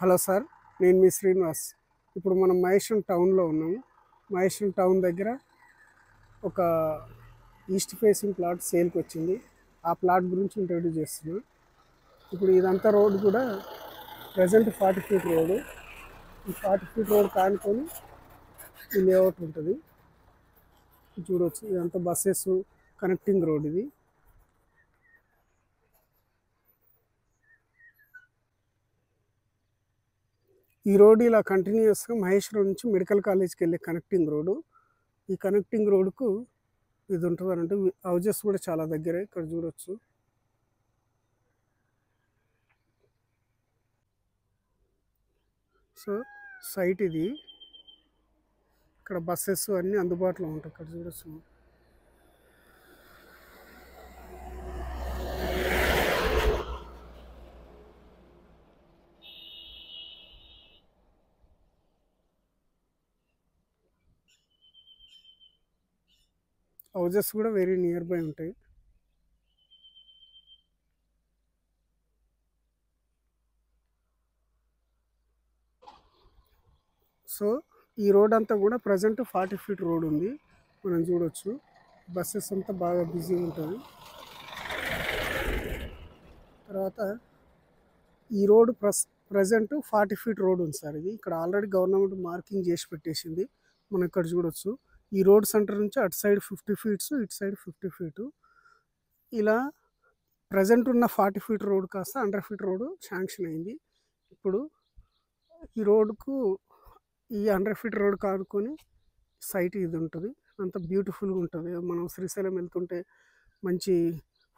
Hello sir, నేను మీ శ్రీనివాస్. ఇప్పుడు మనం మహేశ్వరం టౌన్లో ఉన్నాము. మహేశ్వరం టౌన్ దగ్గర ఒక ఈస్ట్ ఫేసింగ్ ప్లాట్ సేల్కి వచ్చింది. ఆ ప్లాట్ గురించి ఇంట్రడ్యూస్ చేస్తున్నాను. ఇప్పుడు ఇదంతా రోడ్ కూడా ప్రజెంట్ 40 ఫీట్ రోడ్డు. ఈ 40 ఫీట్ రోడ్ కానుకొని ఈ లేఅవుట్ ఉంటుంది. చూడవచ్చు, ఇదంతా బస్సెస్ కనెక్టింగ్ రోడ్ ఇది. ఈ రోడ్ ఇలా కంటిన్యూస్గా మహేశ్వరం నుంచి మెడికల్ కాలేజ్కి వెళ్ళే కనెక్టింగ్ రోడ్డు. ఈ కనెక్టింగ్ రోడ్కు ఇది ఉంటుంది అంటే హౌజెస్ కూడా చాలా దగ్గరే. ఇక్కడ చూడొచ్చు, సో సైట్ ఇది. ఇక్కడ బస్సెస్ అన్నీ అందుబాటులో ఉంటాయి. ఇక్కడ చూడొచ్చు, హౌజెస్ కూడా వెరీ నియర్ బై ఉంటాయి. సో ఈ రోడ్ అంతా కూడా ప్రజెంట్ 40 ఫీట్ రోడ్ ఉంది. మనం చూడొచ్చు, బస్సెస్ అంతా బాగా బిజీగా ఉంటుంది. తర్వాత ఈ రోడ్ ప్రజెంట్ 40 ఫీట్ రోడ్ ఉంది సార్. ఇది ఇక్కడ ఆల్రెడీ గవర్నమెంట్ మార్కింగ్ చేసి పెట్టేసింది. మనం ఇక్కడ చూడొచ్చు, ఈ రోడ్ సెంటర్ నుంచి అటు సైడ్ 50 ఫీట్స్, ఇటు సైడ్ 50 ఫీటు. ఇలా ప్రజెంట్ ఉన్న 40 ఫీట్ రోడ్ కాస్త 100 ఫీట్ రోడ్ శాంక్షన్ అయింది. ఇప్పుడు ఈ రోడ్కు ఈ 100 ఫీట్ రోడ్ కాదుకొని సైట్ ఇది ఉంటుంది. అంత బ్యూటిఫుల్గా ఉంటుంది. మనం శ్రీశైలం వెళ్తుంటే మంచి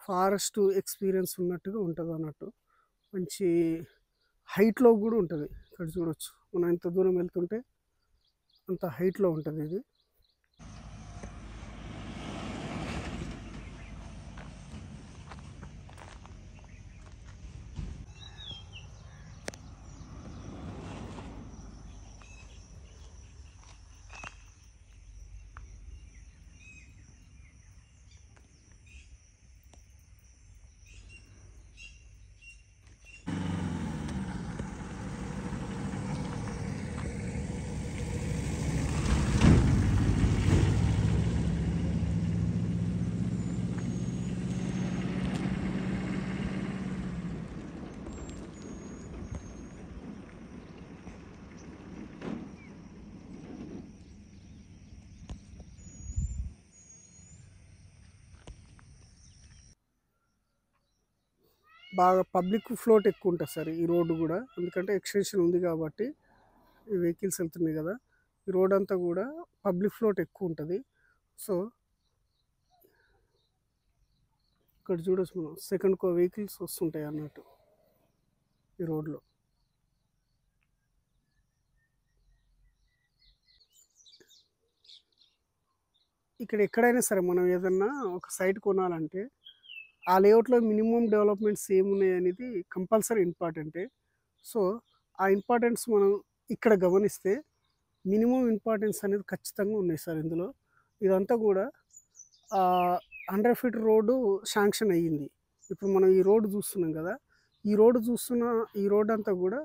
ఫారెస్ట్ ఎక్స్పీరియన్స్ ఉన్నట్టుగా ఉంటుంది అన్నట్టు. మంచి హైట్లో కూడా ఉంటుంది. ఇక్కడ చూడొచ్చు, మనం ఎంత దూరం వెళ్తుంటే అంత హైట్లో ఉంటుంది ఇది. బాగా పబ్లిక్ ఫ్లోట్ ఎక్కువ ఉంటుంది సార్ ఈ రోడ్డు కూడా. ఎందుకంటే ఎక్స్టెన్షన్ ఉంది కాబట్టి ఈ వెహికల్స్ వెళ్తున్నాయి కదా. ఈ రోడ్ అంతా కూడా పబ్లిక్ ఫ్లోట్ ఎక్కువ ఉంటుంది. సో ఇక్కడ చూడొచ్చు, మనం సెకండ్ కో వెహికల్స్ వస్తుంటాయి అన్నట్టు ఈ రోడ్లో. ఇక్కడ ఎక్కడైనా సరే మనం ఏదన్నా ఒక సైట్ కొనాలంటే ఆ లేఅవుట్లో మినిమం డెవలప్మెంట్స్ ఏమున్నాయి అనేది కంపల్సరీ ఇంపార్టెంటే. సో ఆ ఇంపార్టెన్స్ మనం ఇక్కడ గమనిస్తే మినిమం ఇంపార్టెన్స్ అనేది ఖచ్చితంగా ఉన్నాయి సార్ ఇందులో. ఇదంతా కూడా 100 ఫీట్ రోడ్డు శాంక్షన్ అయ్యింది. ఇప్పుడు మనం ఈ రోడ్డు చూస్తున్నాం కదా, ఈ రోడ్డు అంతా కూడా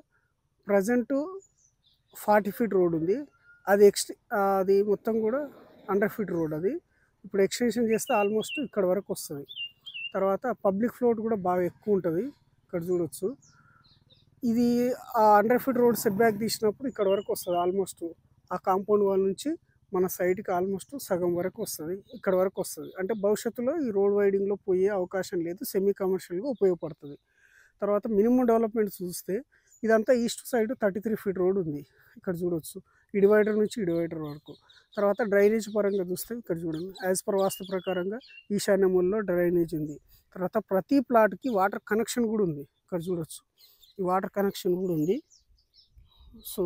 ప్రజెంటు 40 ఫీట్ రోడ్ ఉంది. అది మొత్తం కూడా 100 ఫీట్ రోడ్. అది ఇప్పుడు ఎక్స్టెన్షన్ చేస్తే ఆల్మోస్ట్ ఇక్కడ వరకు వస్తుంది. తర్వాత పబ్లిక్ ఫ్లోట్ కూడా బాగా ఎక్కువ ఉంటుంది. ఇక్కడ చూడొచ్చు, ఇది ఆ 100 ఫీట్ రోడ్ సెట్ బ్యాక్ తీసినప్పుడు ఇక్కడ వరకు వస్తుంది. ఆల్మోస్ట్ ఆ కాంపౌండ్ వాల్ నుంచి మన సైడ్కి ఆల్మోస్ట్ సగం వరకు వస్తుంది, ఇక్కడ వరకు వస్తుంది. అంటే భవిష్యత్తులో ఈ రోడ్ వైడింగ్లో పోయే అవకాశం లేదు, సెమీ కమర్షియల్గా ఉపయోగపడుతుంది. తర్వాత మినిమం డెవలప్మెంట్ చూస్తే ఇదంతా ఈస్ట్ సైడ్ 33 ఫీట్ రోడ్ ఉంది. ఇక్కడ చూడొచ్చు, ఈ డివైడర్ నుంచి ఈ డివైడర్ వరకు. తర్వాత డ్రైనేజ్ పరంగా చూస్తే ఇక్కడ చూడండి, యాజ్ పర్ వాస్తు ప్రకారంగా ఈశాన్య మూలలో డ్రైనేజ్ ఉంది. తర్వాత ప్రతి ప్లాట్కి వాటర్ కనెక్షన్ కూడా ఉంది. ఇక్కడ చూడొచ్చు, ఈ వాటర్ కనెక్షన్ కూడా ఉంది. సో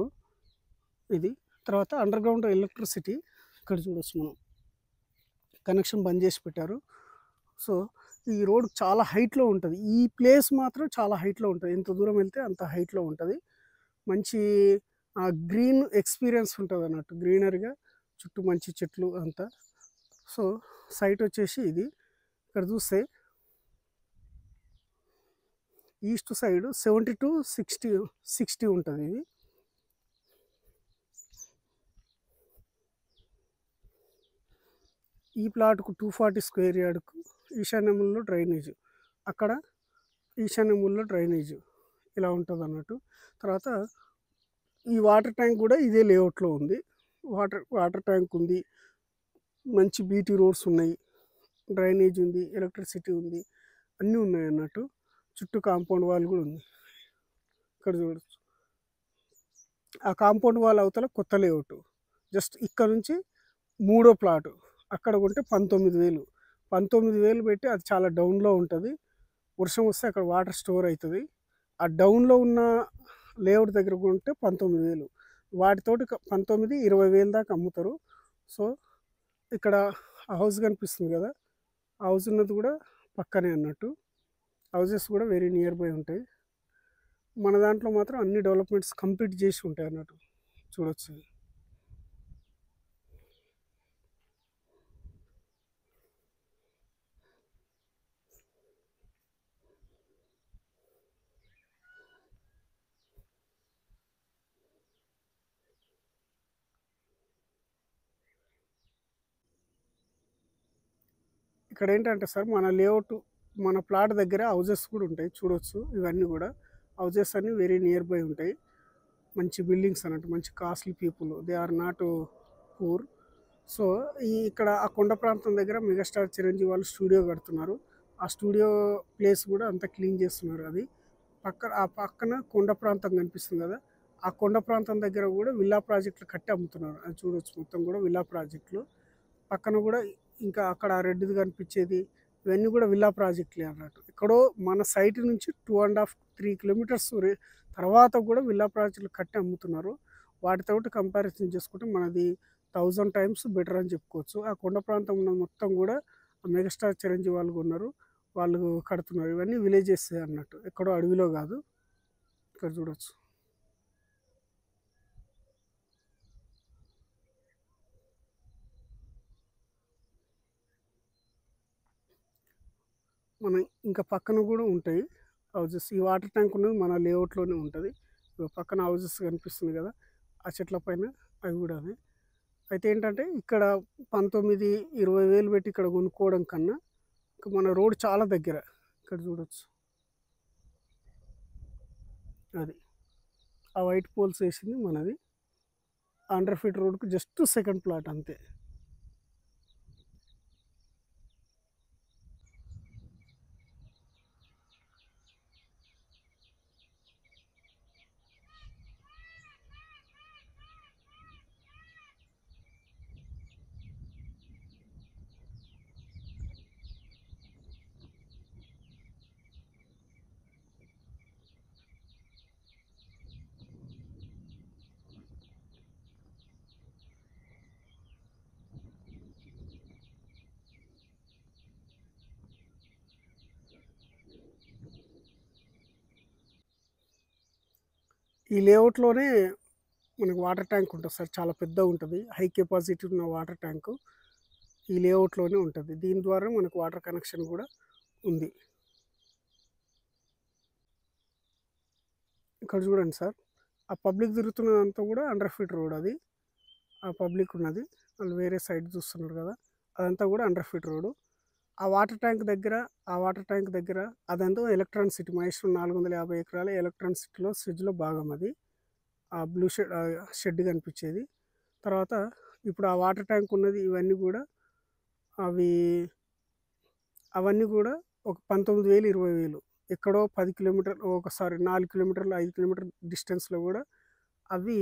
ఇది తర్వాత అండర్ గ్రౌండ్ ఎలక్ట్రిసిటీ ఇక్కడ చూడొచ్చు, మనం కనెక్షన్ బంద్ చేసి పెట్టారు. సో ఈ రోడ్ చాలా హైట్లో ఉంటుంది. ఈ ప్లేస్ మాత్రం చాలా హైట్లో ఉంటుంది. ఎంత దూరం వెళ్తే అంత హైట్లో ఉంటుంది. మంచి గ్రీన్ ఎక్స్పీరియన్స్ ఉంటుంది అన్నట్టు, గ్రీనరీగా చుట్టూ మంచి చెట్లు అంతా. సో సైట్ వచ్చేసి ఇది. ఇక్కడ చూస్తే ఈస్ట్ సైడ్ 70 to 60 ఉంటుంది ఇది. ఈ ప్లాట్కు 240 స్క్వేర్ యార్డ్కు ఈశాన్యముల్లో డ్రైనేజ్, అక్కడ ఈశాన్యముల్లో డ్రైనేజ్ ఇలా ఉంటుంది అన్నట్టు. తర్వాత ఈ వాటర్ ట్యాంక్ కూడా ఇదే లేఅవుట్లో ఉంది. వాటర్ ట్యాంక్ ఉంది, మంచి బీటీ రోడ్స్ ఉన్నాయి, డ్రైనేజ్ ఉంది, ఎలక్ట్రిసిటీ ఉంది, అన్నీ ఉన్నాయి అన్నట్టు. చుట్టూ కాంపౌండ్ వాల్ కూడా ఉంది. ఇక్కడ చూడొచ్చు, ఆ కాంపౌండ్ వాల్ అవతల కొత్త లేఅవుట్. జస్ట్ ఇక్కడ నుంచి 3వ ప్లాటు అక్కడ కొంటే 19,000 పెట్టి, అది చాలా డౌన్లో ఉంటుంది. వర్షం వస్తే అక్కడ వాటర్ స్టోర్ అవుతుంది. ఆ డౌన్లో ఉన్న లేఅవుట్ దగ్గర కొంటే 19,000, వాటితోటి 19-20,000 దాకా అమ్ముతారు. సో ఇక్కడ హౌస్ కనిపిస్తుంది కదా, హౌస్ ఉన్నది కూడా పక్కనే అన్నట్టు. హౌసెస్ కూడా వెరీ నియర్ బై ఉంటాయి. మన దాంట్లో మాత్రం అన్ని డెవలప్మెంట్స్ కంప్లీట్ చేసి ఉంటాయి అన్నట్టు. చూడొచ్చు, ఇక్కడ ఏంటంటే సార్, మన లేఅవుట్ మన ప్లాట్ దగ్గర హౌజెస్ కూడా ఉంటాయి. చూడొచ్చు, ఇవన్నీ కూడా హౌజెస్ అన్నీ వెరీ నియర్ బై ఉంటాయి. మంచి బిల్డింగ్స్ అన్నట్టు, మంచి costly people, they are not poor. So ఇక్కడ ఆ కొండ ప్రాంతం దగ్గర మెగాస్టార్ చిరంజీవి వాళ్ళు స్టూడియో కడుతున్నారు. ఆ స్టూడియో ప్లేస్ కూడా అంతా క్లీన్ చేస్తున్నారు. అది ఆ పక్కన కొండ ప్రాంతం కనిపిస్తుంది కదా, ఆ కొండ ప్రాంతం దగ్గర కూడా విల్లా ప్రాజెక్టులు కట్టి అమ్ముతున్నారు. అది చూడొచ్చు, మొత్తం కూడా విల్లా ప్రాజెక్టులు. పక్కన కూడా ఇంకా అక్కడ రెడ్డిది కనిపించేది, ఇవన్నీ కూడా విల్లా ప్రాజెక్టులే అన్నట్టు. ఎక్కడో మన సైట్ నుంచి 2.5-3 కిలోమీటర్స్ తర్వాత కూడా విల్లా ప్రాజెక్టులు కట్టి అమ్ముతున్నారు. వాటితోటి కంపారిజన్ చేసుకుంటే మనది 1000 టైమ్స్ బెటర్ అని చెప్పుకోవచ్చు. ఆ కొండ ప్రాంతం ఉన్న మొత్తం కూడా మెగాస్టార్ చిరంజీవి వాళ్ళు ఉన్నారు, వాళ్ళు కడుతున్నారు. ఇవన్నీ విలేజెస్ అన్నట్టు, ఎక్కడో అడవిలో కాదు. ఇక్కడ చూడొచ్చు, మన ఇంకా పక్కన కూడా ఉంటాయి హౌజెస్. ఈ వాటర్ ట్యాంక్ ఉన్నది మన లేఅవుట్లోనే ఉంటుంది. పక్కన హౌజెస్ కనిపిస్తుంది కదా, ఆ చెట్ల పైన అవి కూడా అవి. అయితే ఏంటంటే ఇక్కడ 19-20 వేలు పెట్టి ఇక్కడ కొనుక్కోవడం కన్నా మన రోడ్ చాలా దగ్గర. ఇక్కడ చూడొచ్చు, అది ఆ వైట్ పోల్స్ వేసింది మనది. 100 ఫీట్ రోడ్కు జస్ట్ సెకండ్ ప్లాట్ అంతే. ఈ లేఅవుట్లోనే మనకు వాటర్ ట్యాంక్ ఉంటుంది సార్, చాలా పెద్ద ఉంటుంది, హై కెపాసిటీ ఉన్న వాటర్ ట్యాంకు ఈ లేఅవుట్లోనే ఉంటుంది. దీని ద్వారా మనకు వాటర్ కనెక్షన్ కూడా ఉంది. ఇక్కడ చూడండి సార్, ఆ పబ్లిక్ తిరుగుతున్నదంతా కూడా 100 ఫీట్ రోడ్. అది ఆ పబ్లిక్ ఉన్నది, వాళ్ళు వేరే సైడ్ చూస్తున్నారు కదా, అదంతా కూడా 100 ఫీట్ రోడ్. ఆ వాటర్ ట్యాంక్ దగ్గర అదంతా ఎలక్ట్రాన్ సిటీ, మహేశ్వరం 450 ఎకరాల ఎలక్ట్రాన్ సిటీలో స్విచ్లో భాగం. అది ఆ బ్లూ షెడ్ కనిపించేది. తర్వాత ఇప్పుడు ఆ వాటర్ ట్యాంక్ ఉన్నది, ఇవన్నీ కూడా అవన్నీ కూడా ఒక 19,000-20,000, ఎక్కడో 10 కిలోమీటర్లు, ఒకసారి 4 కిలోమీటర్లు 5 కిలోమీటర్ల డిస్టెన్స్లో కూడా అవి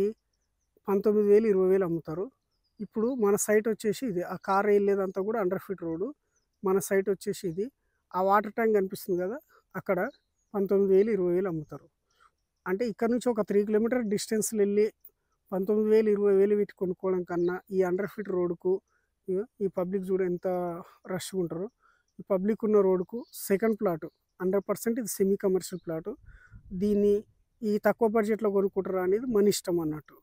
19,000-20,000 అమ్ముతారు. ఇప్పుడు మన సైట్ వచ్చేసి ఇది, ఆ కార్ వెళ్ళేదంతా కూడా 100 ఫీట్ రోడ్డు. మన సైట్ వచ్చేసి ఇది, ఆ వాటర్ ట్యాంక్ కనిపిస్తుంది కదా, అక్కడ 19,000-20,000 అమ్ముతారు. అంటే ఇక్కడ నుంచి ఒక 3 కిలోమీటర్ డిస్టెన్స్లో వెళ్ళి 19,000-20,000 పెట్టి కొనుక్కోవడం కన్నా ఈ 100 ఫీట్ రోడ్డుకు ఈ పబ్లిక్ చూడ ఎంత రష్గా ఉంటారో. ఈ పబ్లిక్ ఉన్న రోడ్డుకు సెకండ్ ప్లాటు 100% ఇది సెమీ కమర్షియల్ ప్లాటు. దీన్ని ఈ తక్కువ బడ్జెట్లో కొనుక్కుంటారా అనేది మన ఇష్టం అన్నట్టు.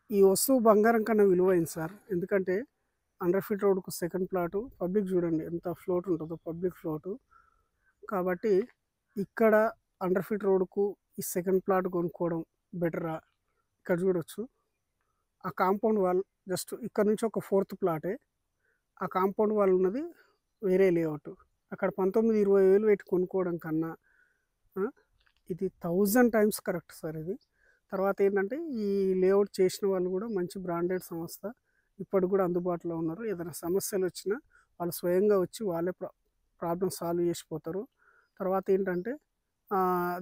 ఈ వస్తువు బంగారం కన్నా విలువైంది సార్, ఎందుకంటే 100 ఫీట్ రోడ్కు సెకండ్ ప్లాటు. పబ్లిక్ చూడండి ఎంత ఫ్లోట్ ఉంటుందో, పబ్లిక్ ఫ్లోటు. కాబట్టి ఇక్కడ 100 ఫీట్ రోడ్కు ఈ సెకండ్ ప్లాట్ కొనుక్కోవడం బెటరా? ఇక్కడ చూడొచ్చు. ఆ కాంపౌండ్ వాల్ జస్ట్ ఇక్కడ నుంచి ఒక ఫోర్త్ ప్లాటే. ఆ కాంపౌండ్ వాల్ ఉన్నది వేరే లేఅవుట్. అక్కడ 19, 20 వేలు పెట్టి కొనుక్కోవడం కన్నా ఇది 1000 టైమ్స్ కరెక్ట్ సార్ ఇది. తర్వాత ఏంటంటే ఈ లేఅవుట్ చేసిన వాళ్ళు కూడా మంచి బ్రాండెడ్ సంస్థ, ఇప్పటికి కూడా అందుబాటులో ఉన్నారు. ఏదైనా సమస్యలు వచ్చినా వాళ్ళు స్వయంగా వచ్చి వాళ్ళే ప్రాబ్లమ్ సాల్వ్ చేసిపోతారు. తర్వాత ఏంటంటే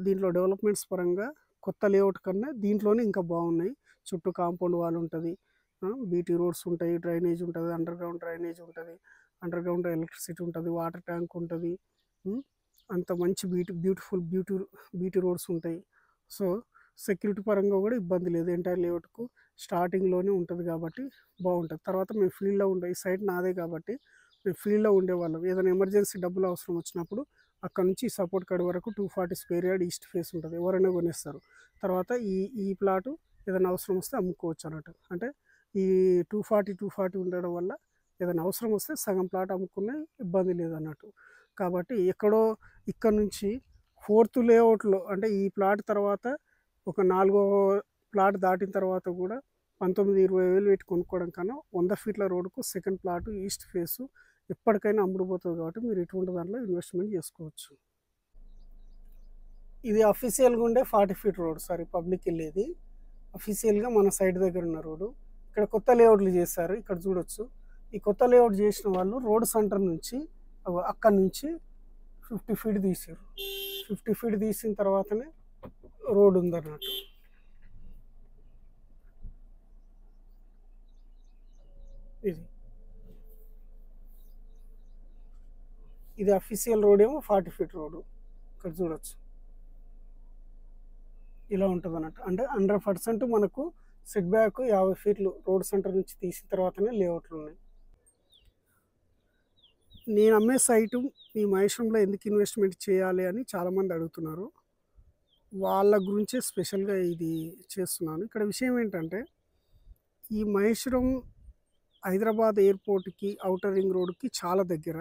దీంట్లో డెవలప్మెంట్స్ పరంగా కొత్త లేఅవుట్ కన్నా దీంట్లోనే ఇంకా బాగున్నాయి. చుట్టూ కాంపౌండ్ వాల్ ఉంటుంది, బీటీ రోడ్స్ ఉంటాయి, డ్రైనేజ్ ఉంటుంది, అండర్ గ్రౌండ్ డ్రైనేజ్ ఉంటుంది, అండర్ గ్రౌండ్ ఎలక్ట్రిసిటీ ఉంటుంది, వాటర్ ట్యాంక్ ఉంటుంది. అంత మంచి బ్యూటిఫుల్ బీటీ రోడ్స్ ఉంటాయి. సో సెక్యూరిటీ పరంగా కూడా ఇబ్బంది లేదు. ఎంటైర్ లేఅవుట్కు స్టార్టింగ్లోనే ఉంటుంది కాబట్టి బాగుంటుంది. తర్వాత మేము ఫీల్డ్లో ఉండే ఈ సైట్ నాదే కాబట్టి మేము ఫీల్డ్లో ఉండేవాళ్ళం. ఏదైనా ఎమర్జెన్సీ డబ్బులు అవసరం వచ్చినప్పుడు అక్కడ నుంచి సపోర్ట్ కార్డ్ వరకు 240 స్క్వేర్ యార్డ్ ఈస్ట్ ఫేస్ ఉంటుంది, ఎవరైనా కొనేస్తారు. తర్వాత ఈ ప్లాటు ఏదైనా అవసరం వస్తే అమ్ముకోవచ్చు అన్నట్టు. అంటే ఈ 240 ఉండడం వల్ల ఏదైనా అవసరం వస్తే సగం ప్లాట్ అమ్ముకునే ఇబ్బంది లేదన్నట్టు. కాబట్టి ఎక్కడో ఇక్కడ నుంచి 4th లేఅవుట్లో అంటే ఈ ప్లాట్ తర్వాత ఒక 4వ ప్లాట్ దాటిన తర్వాత కూడా 19, 20 వేలు పెట్టి కొనుక్కోవడం కన్నా 100 ఫీట్ల రోడ్కు సెకండ్ ప్లాటు ఈస్ట్ ఫేసు ఎప్పటికైనా అమ్ముడుపోతుంది. కాబట్టి మీరు ఇటువంటి దాంట్లో ఇన్వెస్ట్మెంట్ చేసుకోవచ్చు. ఇది అఫీషియల్గా ఉండే 40 ఫీట్ రోడ్ సార్. పబ్లిక్ వెళ్ళేది అఫీషియల్గా మన సైడ్ దగ్గర ఉన్న రోడ్డు. ఇక్కడ కొత్త లేఅవుట్లు చేశారు, ఇక్కడ చూడొచ్చు. ఈ కొత్త లేఅవుట్ చేసిన వాళ్ళు రోడ్ సెంటర్ నుంచి అక్కడి నుంచి 50 ఫీట్ తీసారు. 50 ఫీట్ తీసిన తర్వాతనే రోడ్ ఉందన్నట్టు. ఇది అఫీషియల్ రోడ్ ఏమో 40 ఫీట్ రోడ్డు. ఇక్కడ చూడొచ్చు ఇలా ఉంటుంది అన్నట్టు. అంటే 100% మనకు సెట్ బ్యాక్ 50 ఫీట్లు రోడ్ సెంటర్ నుంచి తీసిన తర్వాతనే లేఅవుట్లు ఉన్నాయి. నేను అమ్మే సైటు ఈ మహేశ్వరంలో ఎందుకు ఇన్వెస్ట్మెంట్ చేయాలి అని చాలామంది అడుగుతున్నారు. వాళ్ళ గురించే స్పెషల్గా ఇది చేస్తున్నాను. ఇక్కడ విషయం ఏంటంటే ఈ మహేశ్వరం హైదరాబాద్ ఎయిర్పోర్ట్కి ఔటర్ రింగ్ రోడ్కి చాలా దగ్గర.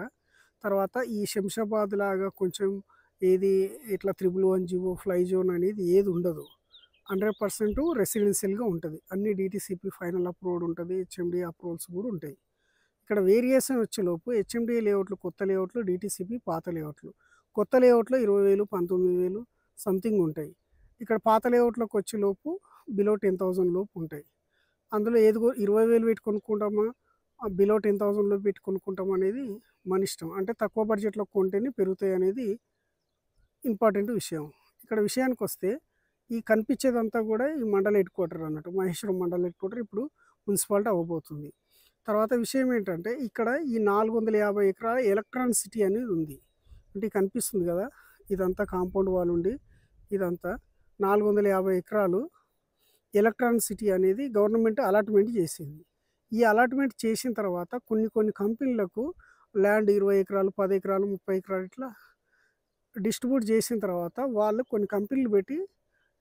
తర్వాత ఈ శంషాబాద్ లాగా కొంచెం ఏది ఇట్లా 111 జీవో ఫ్లై జోన్ అనేది ఏది ఉండదు. 100% రెసిడెన్షియల్గా ఉంటుంది. అన్ని DTCP ఫైనల్ అప్రూవ్డ్ ఉంటుంది, HMDA అప్రూవల్స్ కూడా ఉంటాయి. ఇక్కడ వేరియేషన్ వచ్చేలోపు HMDA లేఅవుట్లు కొత్త లేఅవుట్లు, DTCP పాత లేఅవుట్లు. కొత్త లేఅవుట్లో 20,000, 19,000 సంథింగ్ ఉంటాయి. ఇక్కడ పాత లేఅవుట్లోకి వచ్చేలోపు బిలో 10,000 లోపు ఉంటాయి. అందులో ఏది 20,000 పెట్టి కొనుక్కుంటామా, బిలో 10,000 పెట్టి కొనుక్కుంటాం అనేది మన ఇష్టం. అంటే తక్కువ బడ్జెట్లో కొంటేనే పెరుగుతాయి అనేది ఇంపార్టెంట్ విషయం. ఇక్కడ విషయానికి వస్తే ఈ కనిపించేదంతా కూడా ఈ మండల హెడ్ క్వార్టర్ అన్నట్టు. మహేశ్వరం మండల హెడ్ క్వార్టర్ ఇప్పుడు మున్సిపాలిటీ అవ్వబోతుంది. తర్వాత విషయం ఏంటంటే ఇక్కడ ఈ 450 ఎకరాల ఎలక్ట్రాన్ సిటీ అనేది ఉంది. అంటే కనిపిస్తుంది కదా, ఇదంతా కాంపౌండ్ వాల్ ఉండి ఇదంతా 450 ఎకరాలు ఎలక్ట్రాన్ సిటీ అనేది గవర్నమెంట్ అలాట్మెంట్ చేసింది. ఈ అలాట్మెంట్ చేసిన తర్వాత కొన్ని కంపెనీలకు ల్యాండ్ 20 ఎకరాలు, 10 ఎకరాలు, 30 ఎకరాలు ఇట్లా డిస్ట్రిబ్యూట్ చేసిన తర్వాత వాళ్ళు కొన్ని కంపెనీలు పెట్టి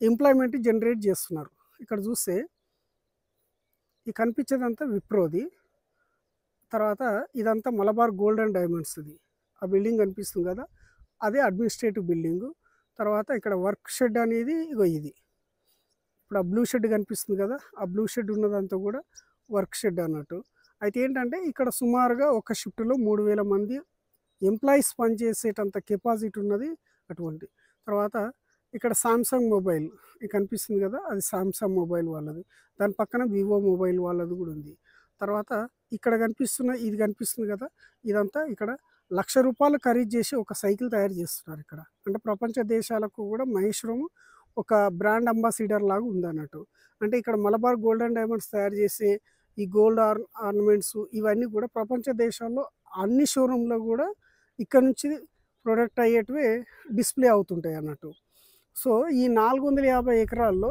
ఎంప్లాయ్మెంట్ జనరేట్ చేస్తున్నారు. ఇక్కడ చూస్తే ఈ కనిపించేదంతా విప్రోది. తర్వాత ఇదంతా మలబార్ గోల్డ్ అండ్ డైమండ్స్ది. ఆ బిల్డింగ్ కనిపిస్తుంది కదా, అదే అడ్మినిస్ట్రేటివ్ బిల్డింగు. తర్వాత ఇక్కడ వర్క్ షెడ్ అనేది ఇది. ఇప్పుడు ఆ బ్లూ షెడ్ కనిపిస్తుంది కదా, ఆ బ్లూ షెడ్ ఉన్నదంతా కూడా వర్క్ షెడ్ అన్నట్టు. అయితే ఏంటంటే ఇక్కడ సుమారుగా ఒక షిఫ్ట్లో 3,000 మంది ఎంప్లాయీస్ పనిచేసేటంత కెపాసిటీ ఉన్నది అటువంటి. తర్వాత ఇక్కడ సామ్సంగ్ మొబైల్ కనిపిస్తుంది కదా, అది సామ్సంగ్ మొబైల్ వాళ్ళది. దాని పక్కన వివో మొబైల్ వాళ్ళది కూడా ఉంది. తర్వాత ఇక్కడ ఇది కనిపిస్తుంది కదా, ఇదంతా ఇక్కడ ₹1,00,000 ఖరీదు చేసి ఒక సైకిల్ తయారు చేస్తున్నారు ఇక్కడ. అంటే ప్రపంచ దేశాలకు కూడా మహేశ్వరం ఒక బ్రాండ్ అంబాసిడర్ లాగా ఉందన్నట్టు. అంటే ఇక్కడ మలబార్ గోల్డ్ అండ్ డైమండ్స్ తయారు చేసే ఈ గోల్డ్ ఆర్నమెంట్స్ ఇవన్నీ కూడా ప్రపంచ దేశాల్లో అన్ని షోరూంలో కూడా ఇక్కడ నుంచి ప్రొడక్ట్ అయ్యేటివే డిస్ప్లే అవుతుంటాయి అన్నట్టు. సో ఈ 450 ఎకరాల్లో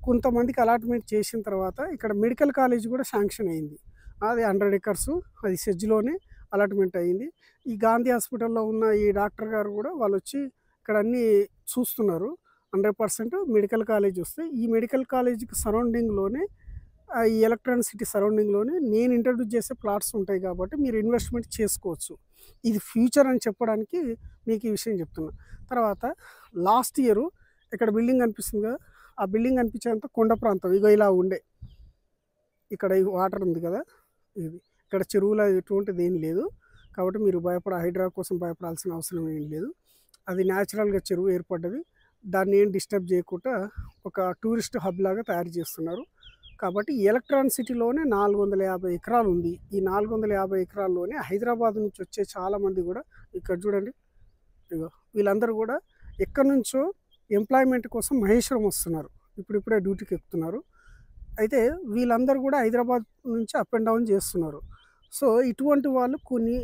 కొంతమందికి అలాట్మెంట్ చేసిన తర్వాత ఇక్కడ మెడికల్ కాలేజ్ కూడా శాంక్షన్ అయింది. అది 100 ఎకర్స్, అది సెజ్లోనే అలాట్మెంట్ అయింది. ఈ గాంధీ హాస్పిటల్లో ఉన్న ఈ డాక్టర్ గారు కూడా వాళ్ళు వచ్చి ఇక్కడ అన్నీ చూస్తున్నారు. 100% మెడికల్ కాలేజ్ వస్తే ఈ మెడికల్ కాలేజీకి సరౌండింగ్లోనే ఈ ఎలక్ట్రానిక్ సిటీ సరౌండింగ్‌లోనే నేను ఇంట్రొడ్యూస్ చేసే ప్లాట్స్ ఉంటాయి కాబట్టి మీరు ఇన్వెస్ట్‌మెంట్ చేసుకోవచ్చు. ఇది ఫ్యూచర్ అని చెప్పడానికి మీకు ఈ విషయం చెప్తున్నా. తర్వాత లాస్ట్ ఇయరు ఇక్కడ బిల్డింగ్ కనిపిస్తుంది కదా! ఆ బిల్డింగ్ కనిపించేంత కొండ ప్రాంతం. ఇగో ఇలా ఉండే. ఇక్కడ ఈ వాటర్ ఉంది కదా! ఇది. ఇక్కడ చెరువులు ఎటువంటిది ఏం లేదు. కాబట్టి మీరు హైడ్రా కోసం భయపడాల్సిన అవసరం ఏం లేదు. అది న్యాచురల్‌గా చెరువు ఏర్పడ్డది. దాన్ని ఏం డిస్టర్బ్ చేయకుండా ఒక టూరిస్ట్ హబ్ లాగా తయారు చేస్తున్నారు. కాబట్టి ఎలక్ట్రానిక్ సిటీలోనే 450 ఎకరాలు ఉంది. ఈ 450 ఎకరాల్లోనే హైదరాబాద్ నుంచి వచ్చే చాలామంది కూడా ఇక్కడ చూడండి. ఇగో వీళ్ళందరూ కూడా ఎక్కడి నుంచో ఎంప్లాయ్‌మెంట్ కోసం మహేశ్వరం వస్తున్నారు. ఇప్పుడిప్పుడే డ్యూటీకి ఎక్కుతున్నారు. అయితే వీళ్ళందరూ కూడా హైదరాబాద్ నుంచి అప్ అండ్ డౌన్ చేస్తున్నారు. సో, ఇటువంటి వాళ్ళు కొన్ని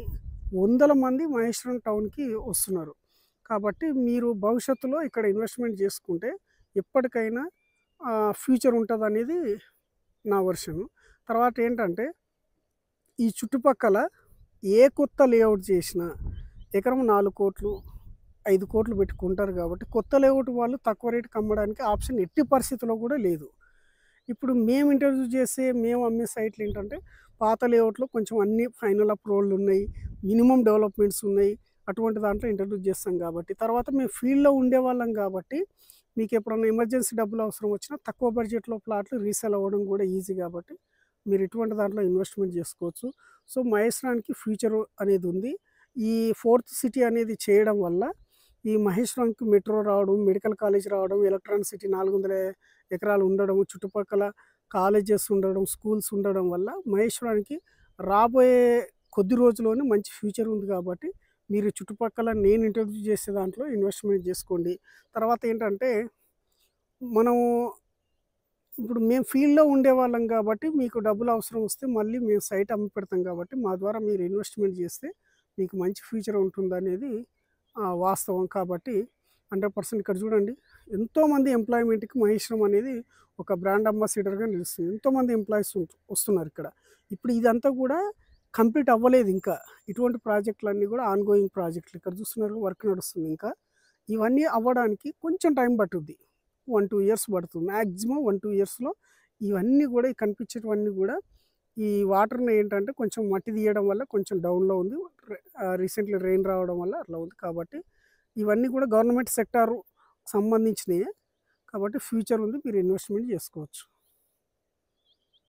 వందల మంది మహేశ్వరం టౌన్‌కి వస్తున్నారు. కాబట్టి మీరు భవిష్యత్తులో ఇక్కడ ఇన్వెస్ట్‌మెంట్ చేసుకుంటే ఎప్పటికైనా ఫ్యూచర్ ఉంటదనేది నా వర్షను. తర్వాత ఏంటంటే, ఈ చుట్టుపక్కల ఏ కొత్త లేఅవుట్ చేసినా ఎకరం 4,00,00,000, 5,00,00,000 పెట్టి కొంటారు కాబట్టి కొత్త లేఅవుట్ వాళ్ళు తక్కువ రేటుకి అమ్మడానికి ఆప్షన్ ఎట్టి పరిస్థితిలో కూడా లేదు. ఇప్పుడు మేము ఇంట్రొడ్యూస్ చేసే, మేము అమ్మే సైట్లు ఏంటంటే, పాత లేఅవుట్‌లో కొంచెం అన్నీ ఫైనల్ అప్రూవల్‌లు ఉన్నాయి. మినిమమ్ డెవలప్‌మెంట్స్ ఉన్నాయి. అటువంటి దాంట్లో ఇంట్రొడ్యూస్ చేస్తాం కాబట్టి, తర్వాత మేము ఫీల్డ్‌లో ఉండేవాళ్ళం కాబట్టి, మీకు ఎప్పుడన్నా ఎమర్జెన్సీ డబ్బులు అవసరం వచ్చినా తక్కువ బడ్జెట్‌లో ప్లాట్లు రీసేల్ అవ్వడం కూడా ఈజీ కాబట్టి, మీరు ఇటువంటి దాంట్లో ఇన్వెస్ట్‌మెంట్ చేసుకోవచ్చు. సో, మహేశ్వరానికి ఫ్యూచర్ అనేది ఉంది. ఈ ఫోర్త్ సిటీ అనేది చేయడం వల్ల ఈ మహేశ్వరానికి మెట్రో రావడం, మెడికల్ కాలేజ్ రావడం, ఎలక్ట్రానిక్ సిటీ 400 ఎకరాలు ఉండడం, చుట్టుపక్కల కాలేజెస్ ఉండడం, స్కూల్స్ ఉండడం వల్ల మహేశ్వరానికి రాబోయే కొద్ది రోజుల్లోనే మంచి ఫ్యూచర్ ఉంది కాబట్టి, మీరు చుట్టుపక్కల నేను ఇంట్రొడ్యూస్ చేసే దాంట్లో ఇన్వెస్ట్‌మెంట్ చేసుకోండి. తర్వాత ఏంటంటే, మనం ఇప్పుడు మేము ఫీల్డ్‌లో ఉండేవాళ్ళం కాబట్టి, మీకు డబ్బులు అవసరం వస్తే మళ్ళీ మేము సైట్ అమ్మి పెడతాం కాబట్టి, మా ద్వారా మీరు ఇన్వెస్ట్‌మెంట్ చేస్తే మీకు మంచి ఫ్యూచర్ ఉంటుందనేది వాస్తవం. కాబట్టి 100% ఇక్కడ చూడండి, ఎంతోమంది ఎంప్లాయ్‌మెంట్‌కి మహేశ్వరం అనేది ఒక బ్రాండ్ అంబాసిడర్‌గా నిలుస్తుంది. ఎంతోమంది ఎంప్లాయీస్ వస్తున్నారు ఇక్కడ. ఇప్పుడు ఇదంతా కూడా కంప్లీట్ అవ్వలేదు ఇంకా. ఇటువంటి ప్రాజెక్టులన్నీ కూడా ఆన్‌గోయింగ్ ప్రాజెక్టులు. ఇక్కడ చూస్తున్నారు వర్క్ నడుస్తుంది ఇంకా. ఇవన్నీ అవ్వడానికి కొంచెం టైం పట్టుద్ది. 1, 2 ఇయర్స్ పడుతుంది. మాక్సిమం 1, 2 ఇయర్స్‌లో ఇవన్నీ కూడా ఈ కనిపించేటివన్నీ కూడా ఈ వాటర్‌ని ఏంటంటే కొంచెం మట్టి తీయడం వల్ల కొంచెం డౌన్‌లో ఉంది. రీసెంట్‌లీ రెయిన్ రావడం వల్ల అట్లా ఉంది. కాబట్టి ఇవన్నీ కూడా గవర్నమెంట్ సెక్టార్ సంబంధించినయే. కాబట్టి ఫ్యూచర్ ఉంది. మీరు ఇన్వెస్ట్‌మెంట్ చేసుకోవచ్చు.